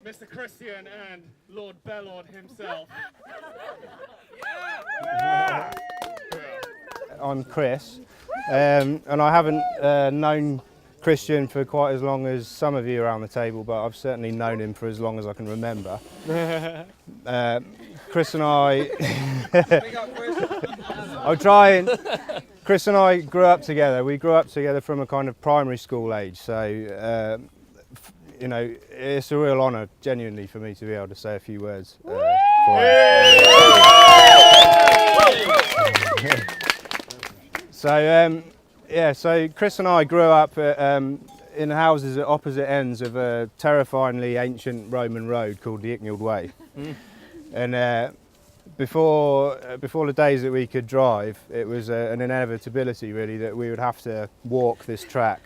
Mr. Christian and Lord Bellord himself. I'm Chris, and I haven't known Christian for quite as long as some of you around the table, but I've certainly known him for as long as I can remember. Chris and I, I'll try and. Chris and I grew up together. We grew up together from a kind of primary school age, so you know, it's a real honour, genuinely, for me to be able to say a few words for him. So yeah, so Chris and I grew up in houses at opposite ends of a terrifyingly ancient Roman road called the Icknield Way. And before the days that we could drive, it was an inevitability really that we would have to walk this track.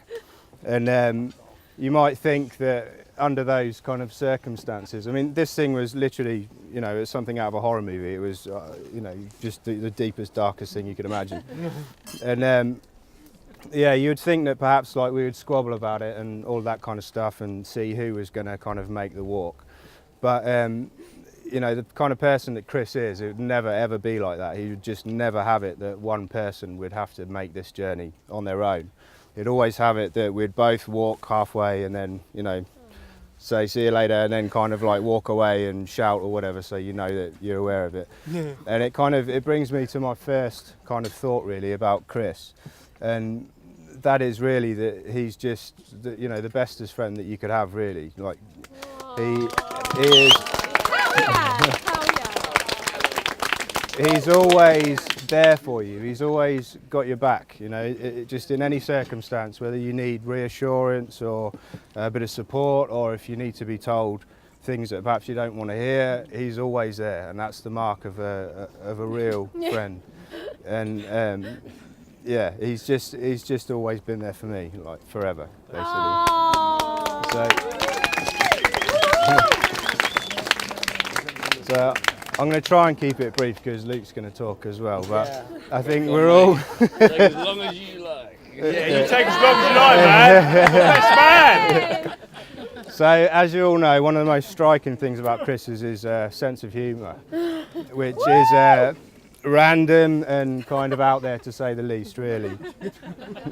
And you might think that under those kind of circumstances, I mean, this thing was literally, you know, it's something out of a horror movie. It was, you know, just the deepest, darkest thing you could imagine. And yeah, you would think that perhaps like we would squabble about it and all that kind of stuff and see who was going to kind of make the walk. But you know, the kind of person that Chris is, it would never ever be like that. He would just never have it that one person would have to make this journey on their own. He'd always have it that we'd both walk halfway and then, you know, say see you later, and then kind of like walk away and shout or whatever, so you know that you're aware of it. And it brings me to my first kind of thought really about Chris, and that is really that he's just you know, the bestest friend that you could have really. Like he is. He's always there for you. He's always got your back, you know, just in any circumstance, whether you need reassurance or a bit of support, or if you need to be told things that perhaps you don't want to hear, he's always there, and that's the mark of a real friend. And yeah, he's just always been there for me, like forever, basically. So I'm going to try and keep it brief because Luke's going to talk as well, but yeah. I think we're all... Take as long as you like. Yeah, you take as long as you like, man. Best man. So, as you all know, one of the most striking things about Chris is his sense of humour, which is random and kind of out there, to say the least, really.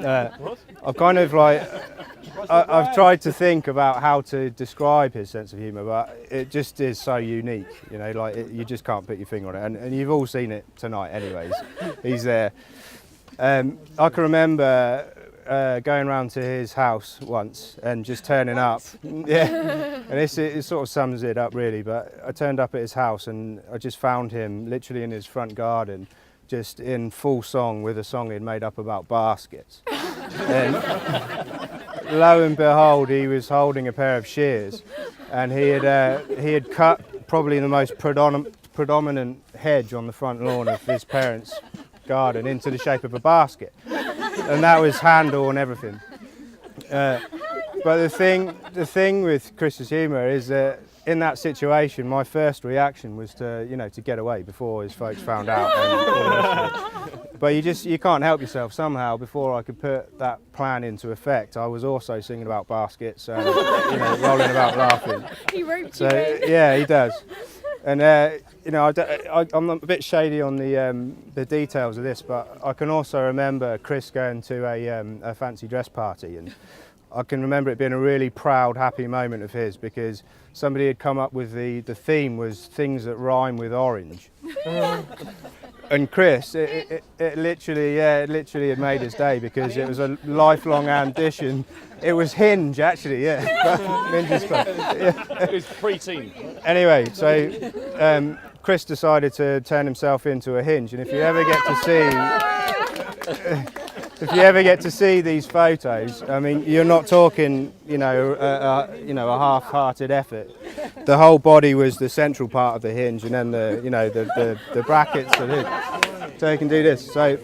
I've kind of like... I've tried to think about how to describe his sense of humour, but it just is so unique, you know, like you just can't put your finger on it, and you've all seen it tonight anyways. He's there. I can remember going round to his house once and just turning up. Yeah, and it sort of sums it up really, but I turned up at his house and I just found him literally in his front garden, just in full song with a song he'd made up about baskets. And lo and behold, he was holding a pair of shears, and he had cut probably the most predominant hedge on the front lawn of his parents' garden into the shape of a basket, and that was handle and everything. But the thing with Chris's humour is that in that situation, my first reaction was to, you know, to get away before his folks found out. But you can't help yourself. Somehow, before I could put that plan into effect, I was also singing about baskets and, you know, rolling about laughing. He roped you in. Yeah, he does. And you know, I'm a bit shady on the details of this, but I can also remember Chris going to a fancy dress party, and I can remember it being a really proud, happy moment of his, because somebody had come up with the theme was things that rhyme with orange. And Chris, it literally had made his day, because it was a lifelong ambition. It was Hinge, actually, yeah. Minge's club. Yeah. It was pre-teen. Anyway, so Chris decided to turn himself into a hinge, and if you ever get to see these photos, I mean, you're not talking, you know, a half-hearted effort. The whole body was the central part of the hinge, and then the brackets. So he can do this. So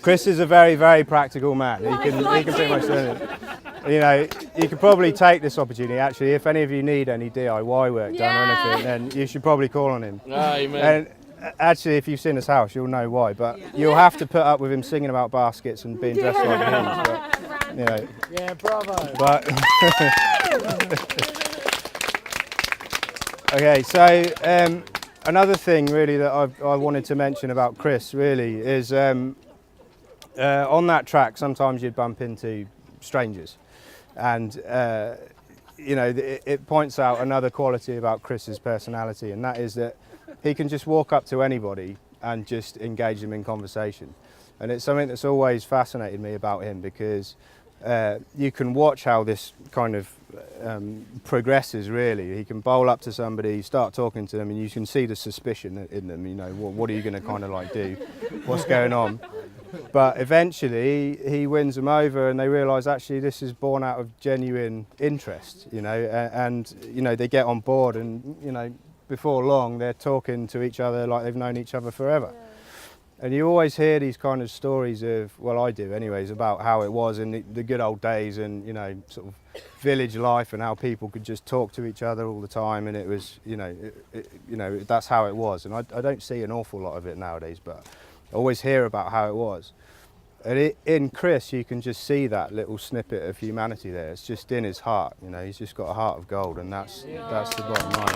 Chris is a very, very practical man. He can pretty much do it. You know, you could probably take this opportunity. Actually, if any of you need any DIY work done or anything, then you should probably call on him. Amen. And actually, if you've seen his house, you'll know why. But you'll have to put up with him singing about baskets and being dressed like a hinge. But, you know. Yeah, bravo. But Okay, so another thing really that I wanted to mention about Chris really is on that track sometimes you'd bump into strangers, and you know, it points out another quality about Chris's personality, and that is that he can just walk up to anybody and just engage them in conversation. And it's something that's always fascinated me about him, because you can watch how this kind of progresses really. He can bowl up to somebody, start talking to them, and you can see the suspicion in them, you know, what are you going to kind of like do? What's going on? But eventually he wins them over, and they realise actually this is born out of genuine interest, you know, and you know, they get on board, and you know, before long they're talking to each other like they've known each other forever. And you always hear these kind of stories of, well, I do anyways, about how it was in the good old days, and you know, sort of village life, and how people could just talk to each other all the time, and it was, you know, that's how it was. And I don't see an awful lot of it nowadays, but I always hear about how it was. And in Chris, you can just see that little snippet of humanity there. It's just in his heart, you know. He's just got a heart of gold, and that's the bottom line.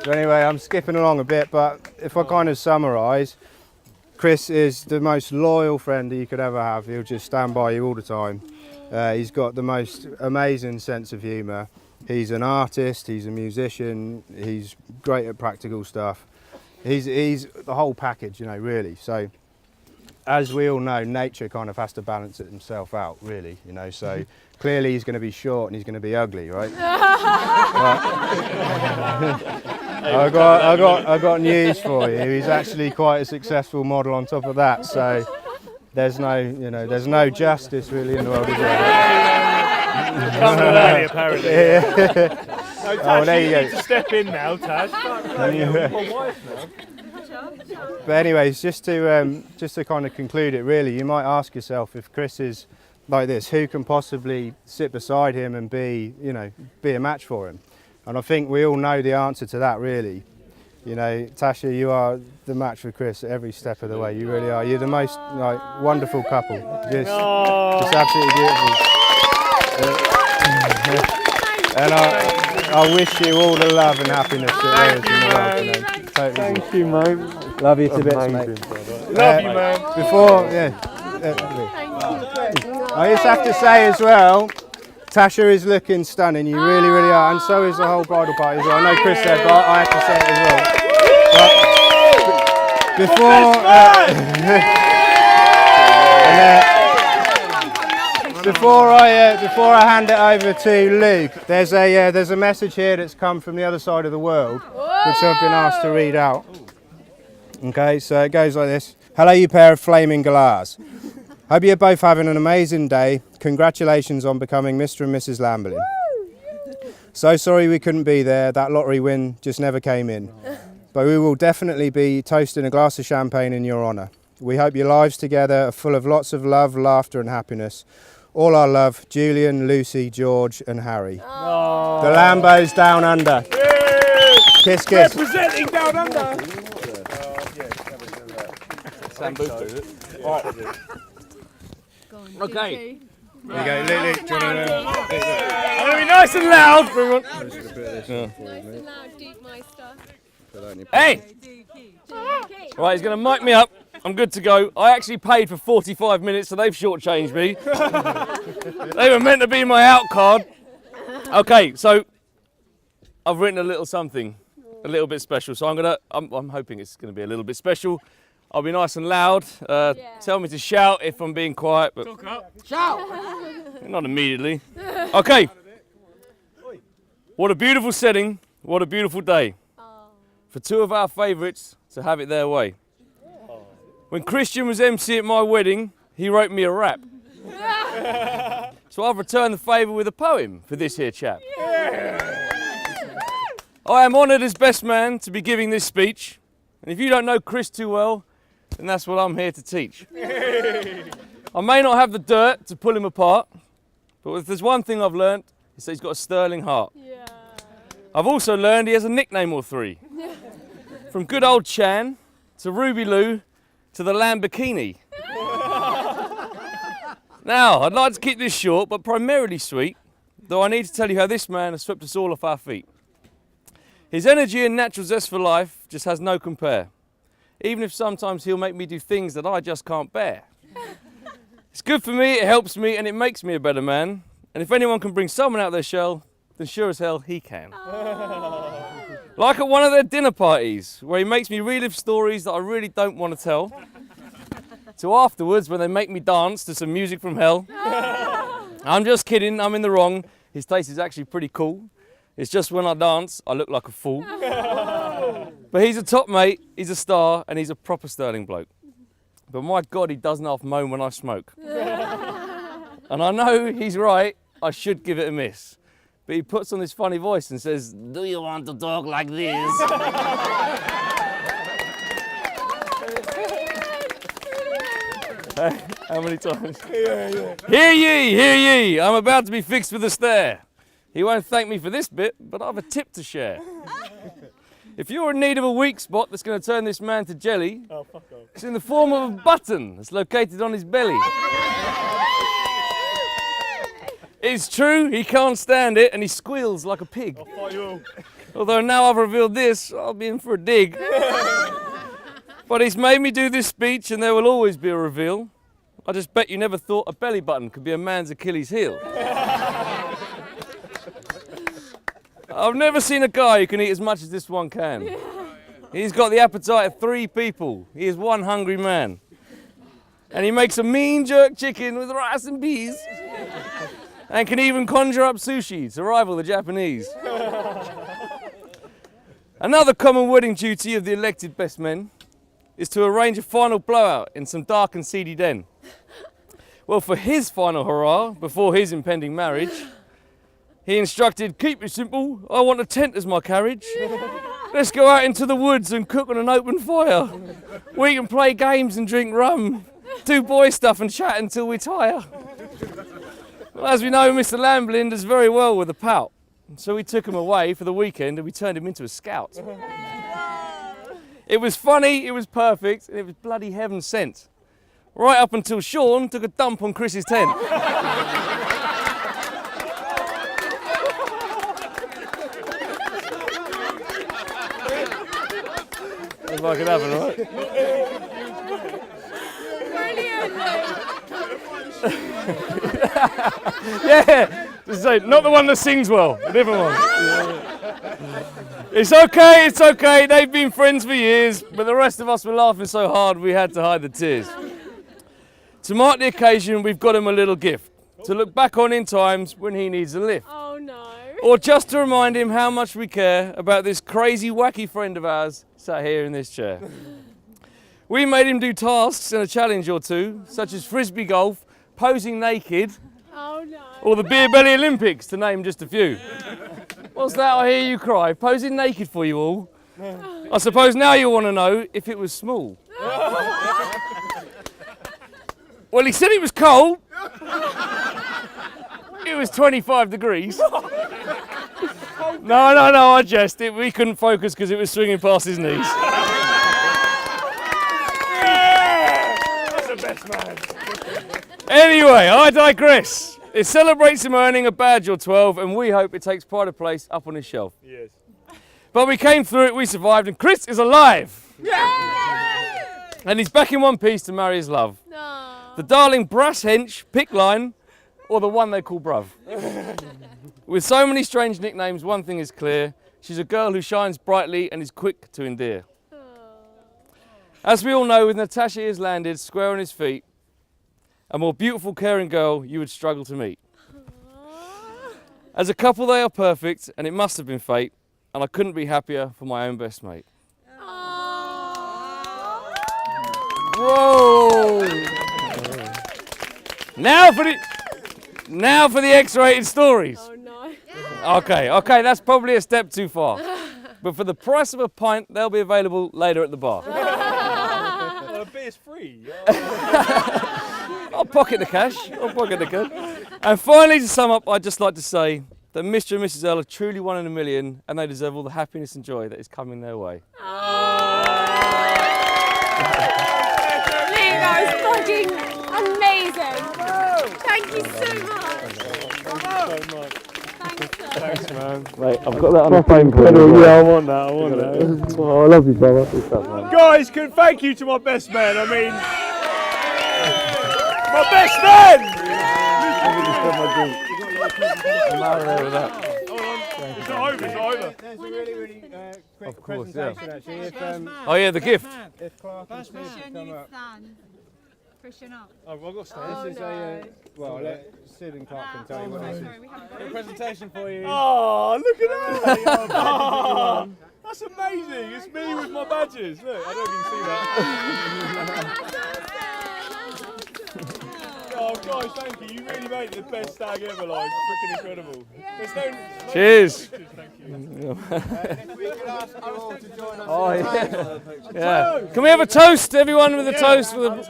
So anyway, I'm skipping along a bit, but if I kind of summarise, Chris is the most loyal friend that you could ever have. He'll just stand by you all the time. He's got the most amazing sense of humour. He's an artist, he's a musician, he's great at practical stuff. He's the whole package, you know, really. So, as we all know, nature kind of has to balance it himself out, really, you know. So, clearly he's going to be short and he's going to be ugly, right? I got news for you. He's actually quite a successful model on top of that. So, there's no justice really in the world, is there? Come early, apparently. No, Tash, Oh, there you need go. to step in now, Tash. But anyways, just to kind of conclude it, really, you might ask yourself, if Chris is like this, who can possibly sit beside him and be a match for him? And I think we all know the answer to that, really. You know, Tasha, you are the match for Chris every step of the way. You really are. You're the most wonderful couple. Just absolutely beautiful. And I wish you all the love and happiness that there is in the world. You know, totally. Thank you, mate. Love you to bits, mate. Love you, man. Before, I just have to say as well, Tasha is looking stunning. You really, really are, and so is the whole bridal party as well. I know Chris said, but I have to say it as well. Before I hand it over to Luke, there's a message here that's come from the other side of the world, which I've been asked to read out. Okay, so it goes like this. Hello, you pair of flaming galahs. Hope you're both having an amazing day. Congratulations on becoming Mr. and Mrs. Lambelin. So sorry we couldn't be there. That lottery win just never came in. But we will definitely be toasting a glass of champagne in your honour. We hope your lives together are full of lots of love, laughter and happiness. All our love, Julian, Lucy, George and Harry. Aww. The Lambos down under. Yay! Kiss, kiss. Representing down under. Sam Booth. Okay. There you go, Luke. Do you want I'm going to be nice and loud. Nice and loud, deep meister. Hey! Right, he's going to mic me up. I'm good to go. I actually paid for 45 minutes, so they've shortchanged me. They were meant to be my out card. Okay, so I've written a little something, a little bit special. So I'm hoping it's going to be a little bit special. I'll be nice and loud. Tell me to shout if I'm being quiet, but Talk up. shout. Not immediately. Okay. What a beautiful setting. What a beautiful day. For two of our favourites to have it their way. When Christian was MC at my wedding, he wrote me a rap. So I've returned the favour with a poem for this here chap. I am honoured as best man to be giving this speech. And if you don't know Chris too well, then that's what I'm here to teach. I may not have the dirt to pull him apart, but if there's one thing I've learnt, it's that he's got a sterling heart. Yeah. I've also learned he has a nickname or three. From good old Chan, to Ruby Lou, to the Lamborghini. Now, I'd like to keep this short, but primarily sweet, though I need to tell you how this man has swept us all off our feet. His energy and natural zest for life just has no compare, even if sometimes he'll make me do things that I just can't bear. It's good for me, it helps me, and it makes me a better man. And if anyone can bring someone out of their shell, then sure as hell he can. Like at one of their dinner parties, where he makes me relive stories that I really don't want to tell, to afterwards when they make me dance to some music from hell. I'm just kidding, I'm in the wrong. His taste is actually pretty cool. It's just when I dance, I look like a fool. But he's a top mate, he's a star, and he's a proper sterling bloke. But my God, he doesn't half moan when I smoke. And I know he's right, I should give it a miss. But he puts on this funny voice and says, "Do you want to talk like this?" How many times? Hear ye, hear ye, I'm about to be fixed with a stare. He won't thank me for this bit, but I've a tip to share. If you're in need of a weak spot that's going to turn this man to jelly, it's in the form of a button that's located on his belly. It's true, he can't stand it and he squeals like a pig. Although now I've revealed this, I'll be in for a dig. But he's made me do this speech and there will always be a reveal. I just bet you never thought a belly button could be a man's Achilles heel. I've never seen a guy who can eat as much as this one can. He's got the appetite of 3 people. He is one hungry man. And he makes a mean jerk chicken with rice and peas. And can even conjure up sushi to rival the Japanese. Another common wedding duty of the elected best men is to arrange a final blowout in some dark and seedy den. Well, for his final hurrah before his impending marriage, he instructed, "Keep it simple, I want a tent as my carriage. Let's go out into the woods and cook on an open fire. We can play games and drink rum, do boy stuff and chat until we tire." Well, as we know, Mr. Lambelin does very well with a pout. So we took him away for the weekend and we turned him into a scout. It was funny, it was perfect, and it was bloody heaven sent. Right up until Sean took a dump on Chris's tent. If I could have it, right? Yeah, just say, not the one that sings well, a different one. It's okay, they've been friends for years, but the rest of us were laughing so hard we had to hide the tears. To mark the occasion, we've got him a little gift, to look back on in times when he needs a lift. Oh no. Or just to remind him how much we care about this crazy, wacky friend of ours sat here in this chair. We made him do tasks and a challenge or two, such as frisbee golf, posing naked, Oh no. or the Beer Belly Olympics, to name just a few. What's that I hear you cry? Posing naked for you all? I suppose now you want to know if it was small. Well, he said it was cold. It was 25 degrees. No, I jest. We couldn't focus because it was swinging past his knees. That's the best man. Anyway, I digress. It celebrates him earning a badge or 12, and we hope it takes pride of place up on his shelf. Yes. But we came through it, we survived, and Chris is alive. And he's back in one piece to marry his love. No. The darling brass hench, pick line, or the one they call bruv. With so many strange nicknames, one thing is clear. She's a girl who shines brightly and is quick to endear. As we all know, with Natasha he has landed square on his feet. A more beautiful, caring girl you would struggle to meet. As a couple they are perfect, and it must have been fate, and I couldn't be happier for my own best mate. Whoa! Now for the X-rated stories. Oh no. Okay, that's probably a step too far. But for the price of a pint, they'll be available later at the bar. Beer's free. I'll pocket the cash. And finally, to sum up, I'd just like to say that Mr. and Mrs. L are truly one in a million, and they deserve all the happiness and joy that is coming their way. That was fucking Amazing. Thank you so much. Thanks, man. Mate, I've got that on a phone call. Yeah, I want that. Oh, I love you, brother. What's up, man? Guys, thank you to my best man. I mean, my best man. I'm out of there with that. It's not over. It's not over. There's a really quick presentation actually. Oh yeah, the gift. If Clark and Steve could come up. Freshen up. Oh, I've got This is well, let Sid and Clark can tell you what this is. A Presentation for you. Oh, look at that! Oh, that's amazing. It's me with my badges. Look, I don't even see that. Oh, guys, thank you. You really made it the best stag ever. Like, freaking incredible. There's no Cheers. pictures, thank you. We could ask you all to join us. Oh yeah. Yeah. Can we have a toast, everyone, with a toast for the?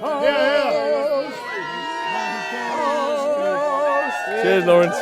Cheers, Lawrence.